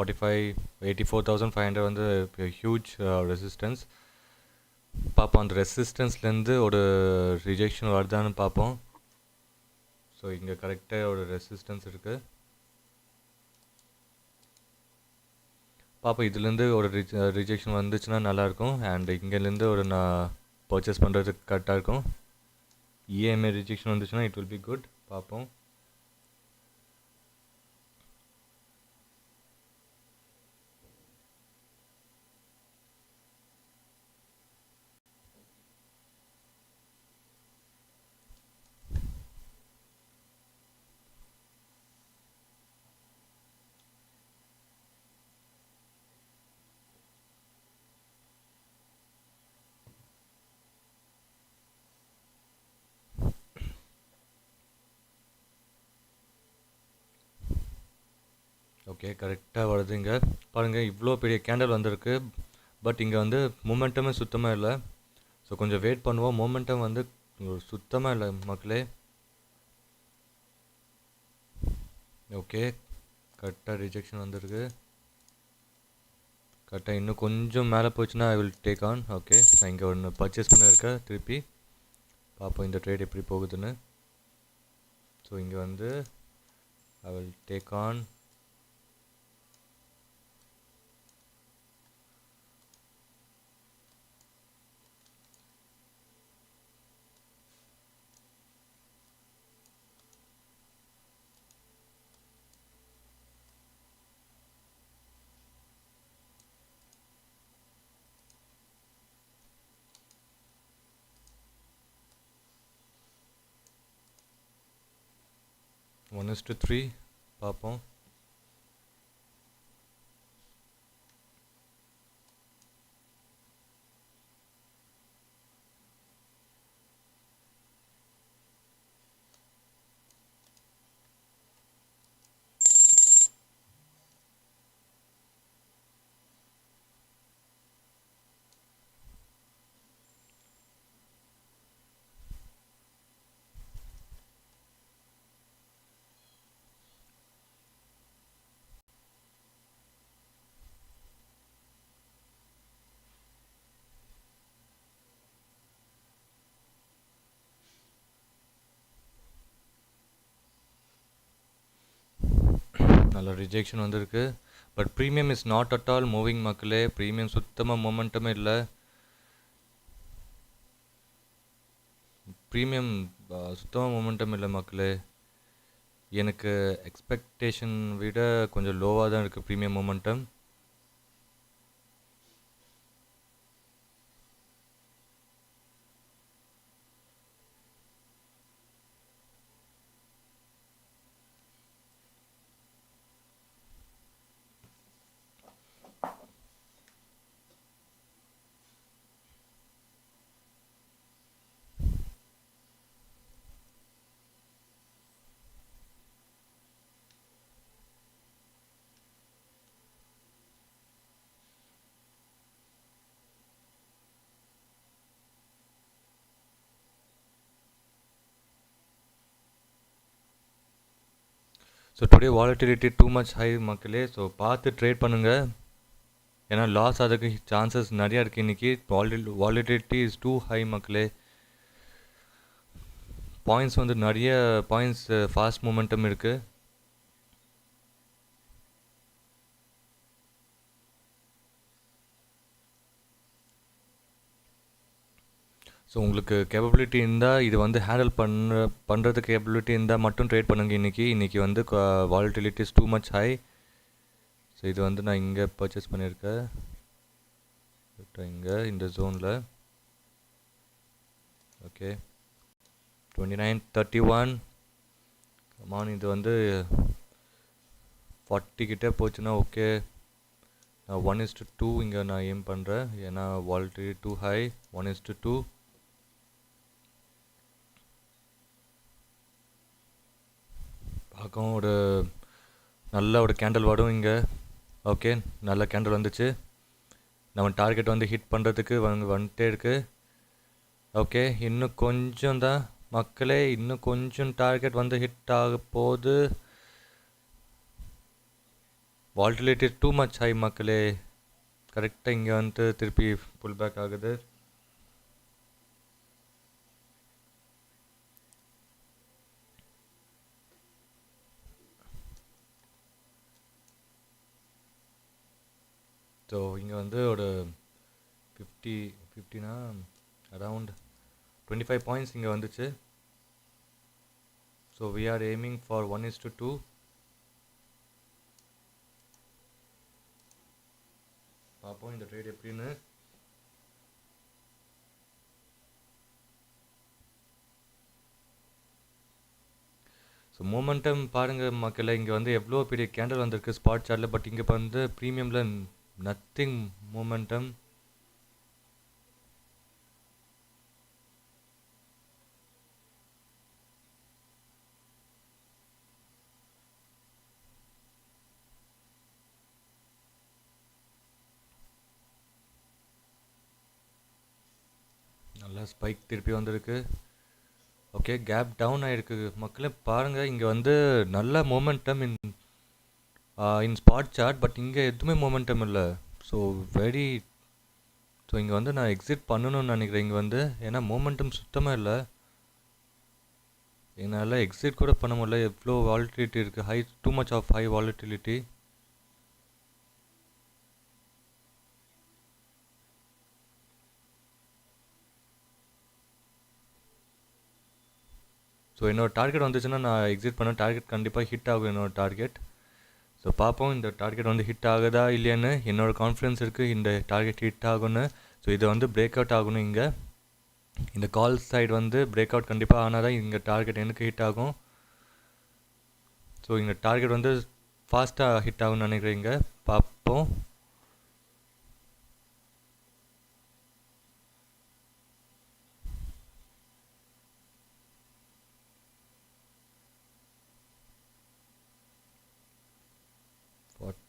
84,500 வந்து huge resistance. பார்ப்போம் அந்த ரெசிஸ்டன்ஸ்லேருந்து ஒரு ரிஜெக்ஷன் வருதான்னு பார்ப்போம். ஸோ இங்கே கரெக்டாக ஒரு ரெசிஸ்டன்ஸ் இருக்குது. பார்ப்போம் இதுலேருந்து ஒரு ரிஜெக்ஷன் வந்துச்சுன்னா நல்லாயிருக்கும். அண்ட் இங்கேருந்து ஒரு நான் பர்ச்சேஸ் பண்ணுறதுக்கு கரெக்டாக இருக்கும். இஎம்ஐ ரிஜெக்ஷன் வந்துச்சுன்னா இட் வில் பி குட். பார்ப்போம். ஓகே கரெக்டாக வருதுங்க. பாருங்கள் இவ்வளோ பெரிய கேண்டல் வந்திருக்கு. பட் இங்கே வந்து மூமெண்டமே சுத்தமாக இல்லை. ஸோ கொஞ்சம் வெயிட் பண்ணுவோம். மூமெண்டம் வந்து சுத்தமாக இல்லை மக்களே. ஓகே கரெக்டாக ரிஜெக்ஷன் வந்திருக்கு. கரெக்டாக இன்னும் கொஞ்சம் மேலே போச்சுன்னா I will take on. Okay நான் இங்கே ஒன்று பர்ச்சேஸ் பண்ணியிருக்கேன். திருப்பி பார்ப்போம் இந்த ட்ரேட் எப்படி போகுதுன்னு. ஸோ இங்கே வந்து I will take on. One is to 3 பார்ப்போம். நல்ல ரிஜெக்ஷன் வந்திருக்கு. But premium is not at all moving மக்களே. ப்ரீமியம் சுத்தமாக மொமெண்டமே இல்லை. ப்ரீமியம் சுத்தமாக மொமெண்டம் இல்லை மக்களே. எனக்கு எக்ஸ்பெக்டேஷன் விட கொஞ்சம் லோவாக தான் இருக்குது premium momentum. So today volatility too much high மக்களே. ஸோ பார்த்து ட்ரேட் பண்ணுங்கள். ஏன்னா லாஸ் ஆகிறதுக்கு சான்சஸ் நிறையா இருக்குது இன்றைக்கி. வாலட்டிலிட்டி இஸ் டூ ஹை மக்களே. பாயிண்ட்ஸ் வந்து நிறைய பாயிண்ட்ஸ் ஃபாஸ்ட் மூமெண்டம் இருக்குது. ஸோ உங்களுக்கு கேப்பபிலிட்டி இருந்தால் இது வந்து ஹேண்டில் பண்ணுறதுக்கு கேப்பபிலிட்டி இருந்தால் மட்டும் ட்ரேட் பண்ணுங்கள் இன்றைக்கி வந்து volatility is too much high. So இது வந்து நான் இங்கே பர்ச்சேஸ் பண்ணியிருக்கேன். இங்கே இந்த ஜோனில். Okay 29.31 come on. இது வந்து 40 கிட்டே போச்சுன்னா ஓகே. நான் 1:2 இங்கே நான் எய்ம் பண்ணுறேன். ஏன்னா வாலட்டிலிட்டி டூ ஹை. 1:2 பார்க்கவும் ஒரு நல்ல ஒரு கேண்டில் வரும் இங்கே. ஓகே நல்ல கேண்டில் வந்துச்சு. நம்ம டார்கெட் வந்து ஹிட் பண்ணுறதுக்கு வந்துட்டே இருக்குது. ஓகே இன்னும் கொஞ்சம் தான் மக்களே. இன்னும் கொஞ்சம் டார்கெட் வந்து ஹிட் ஆக போகுது. வால்டிலிட்டி டூ மச் ஹை மக்களே. கரெக்டாக இங்கே வந்துட்டு திருப்பி புல் பேக் ஆகுது. ஸோ இங்கே வந்து ஒரு 50னா அரவுண்ட் 25 பாயிண்ட்ஸ் இங்கே வந்துச்சு. So we are aiming for 1:2. பார்ப்போம் இந்த ட்ரேட் எப்படின்னு. ஸோ மூமெண்டம் பாருங்கள் மக்களே, இங்கே வந்து எவ்வளோ பெரிய கேண்டல் வந்திருக்கு ஸ்பாட் சார்ட்டில். பட் இங்கே வந்து ப்ரீமியமில் நத்திங் மூமெண்டம். நல்லா ஸ்பைக் திருப்பி வந்திருக்கு. ஓகே, கேப் டவுன் ஆகிருக்கு மக்களே. பாருங்கள் இங்கே வந்து நல்ல momentum in spot chart. But இங்கே எதுவுமே மொமெண்டம் இல்லை. ஸோ இங்கே வந்து நான் எக்ஸிட் பண்ணணும்னு நினைக்கிறேன் இங்கே வந்து. ஏன்னா மொமெண்டம் சுத்தமாக இல்லை. என்னால் எக்ஸிட் கூட பண்ண முடியல. எவ்வளோ வாலட்டிலிட்டி இருக்குது, too much of high volatility. So என்னோடய டார்கெட் வந்துச்சுன்னா நான் எக்ஸிட் பண்ண. டார்கெட் கண்டிப்பாக ஹிட் ஆகும் என்னோடய டார்கெட். ஸோ பார்ப்போம் இந்த டார்கெட் வந்து ஹிட் ஆகுதா இல்லையான்னு. என்னோடய கான்ஃபிடன்ஸ் இருக்குது இந்த டார்கெட் ஹிட் ஆகும்னு. ஸோ இது வந்து பிரேக் அவுட் ஆகணும். இங்கே இந்த கால் சைடு வந்து பிரேக் அவுட் கண்டிப்பாக ஆனால் தான் இங்கே டார்கெட் எனக்கு ஹிட் ஆகும். ஸோ இங்கே டார்கெட் வந்து ஃபாஸ்ட்டாக ஹிட் ஆகும்னு நினைக்கிறேன். இங்கே பார்ப்போம்.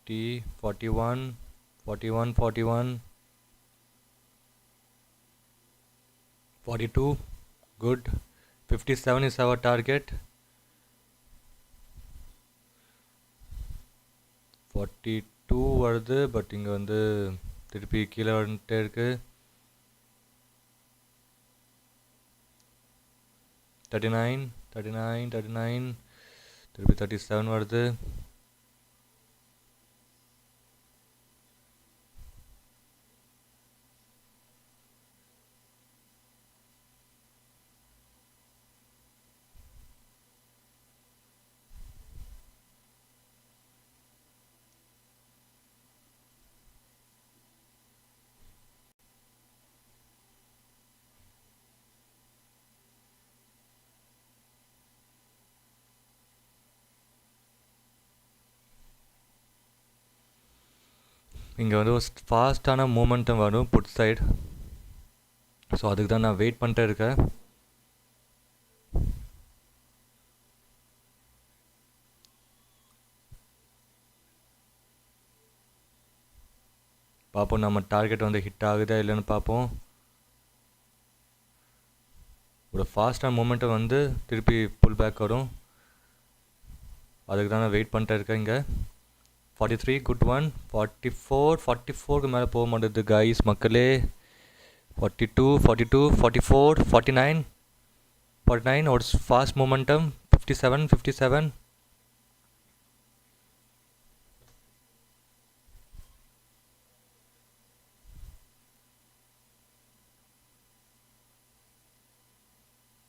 $40, $41, $41, $41, $42. Good. 57 is our target. 42 வருது. பட் இங்கே வந்து திருப்பி கீழே வந்துட்டே இருக்கு. 39, 39, 39, திருப்பி 37 வருது. இங்கே வந்து ஒரு ஃபாஸ்ட்டான மூமெண்ட்டும் வரும் புட் சைடு. ஸோ அதுக்கு தான் நான் வெயிட் பண்ணிட்டே இருக்கேன். பார்ப்போம் நம்ம டார்கெட் வந்து ஹிட் ஆகுதா இல்லைன்னு பார்ப்போம். ஒரு ஃபாஸ்ட்டான மூமெண்ட்டை வந்து திருப்பி புல் பேக் வரும். அதுக்கு தான் நான் வெயிட் பண்ணிட்டே இருக்கேன். இங்கே 43, குட் ஒன். 44க்கு மேலே போக மாட்டேது கைஸ் மக்களே. 42, 42, 44, 49 ஒரு ஃபாஸ்ட் மூமெண்டம். 57.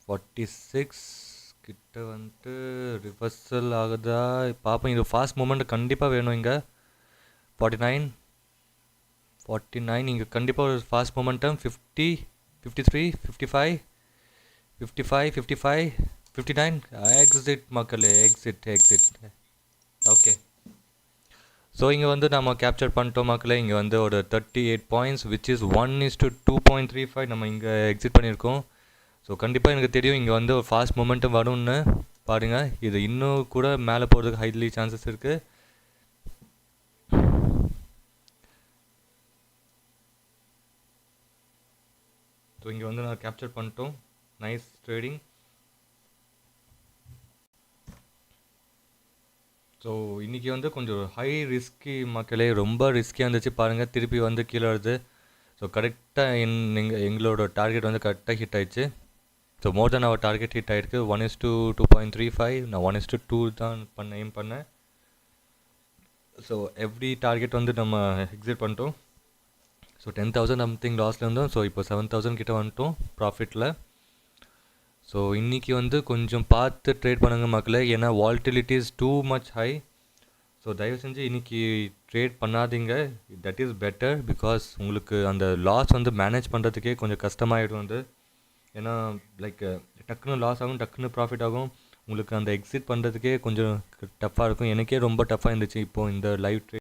$46 கிட்ட வந்துட்டு ரிவர்சல் ஆகுதா பார்ப்போம். இது ஃபாஸ்ட் மூமெண்ட் கண்டிப்பாக வேணும் இங்கே. 49 இங்கே கண்டிப்பாக ஒரு ஃபாஸ்ட் மூமெண்டம். 50, 53, 55, 59 எக்ஸிட் மக்களே. எக்ஸிட். ஓகே, ஸோ இங்கே வந்து நம்ம கேப்சர் பண்ணிட்டோம் மக்களே. இங்கே வந்து ஒரு 38 பாயிண்ட்ஸ் விச் இஸ் 1:2.35 நம்ம இங்கே எக்ஸிட் பண்ணியிருக்கோம். ஸோ கண்டிப்பாக எனக்கு தெரியும் இங்கே வந்து ஒரு ஃபாஸ்ட் மூமெண்ட்டும் வரும்னு. பாருங்கள், இது இன்னும் கூட மேலே போகிறதுக்கு ஹைலி சான்சஸ் இருக்குது. ஸோ இங்கே வந்து நான் கேப்சர் பண்ணிட்டோம். Nice trading. ஸோ இன்றைக்கி வந்து கொஞ்சம் ஹை ரிஸ்கி மக்களே, ரொம்ப ரிஸ்கியாக இருந்துச்சு பாருங்கள். திருப்பி வந்து கீழே வருது. ஸோ கரெக்டாக எங்களோட டார்கெட் வந்து கரெக்டாக ஹிட் ஆயிடுச்சு. ஸோ மோர் தென் அவர் டார்கெட் ஹிட் ஆகிருக்கு. 1:2.35. நான் 1:2 தான் எய்ம் பண்ணேன். ஸோ எவ்ரி டார்கெட் வந்து நம்ம எக்ஸிட் பண்ணிட்டோம். ஸோ 10,000 சம்திங் லாஸில் இருந்தோம். ஸோ இப்போ 7,000 கிட்ட வந்துட்டோம் ப்ராஃபிட்டில். ஸோ இன்றைக்கி வந்து கொஞ்சம் பார்த்து ட்ரேட் பண்ணுங்க மக்களே, ஏன்னா volatility is too much high. So தயவு செஞ்சு இன்றைக்கி ட்ரேட் பண்ணாதீங்க. That is better. பிகாஸ் உங்களுக்கு அந்த லாஸ் வந்து மேனேஜ் பண்ணுறதுக்கே கொஞ்சம் கஷ்டமாயிடும் வந்து. ஏன்னா லைக் டக்குன்னு லாஸ் ஆகும், டக்குன்னு ப்ராஃபிட் ஆகும். உங்களுக்கு அந்த எக்ஸிட் பண்ணுறதுக்கே கொஞ்சம் டஃப்பாக இருக்கும். எனக்கே ரொம்ப டஃப்பாக இருந்துச்சு இப்போது இந்த லைவ் ட்ரேட்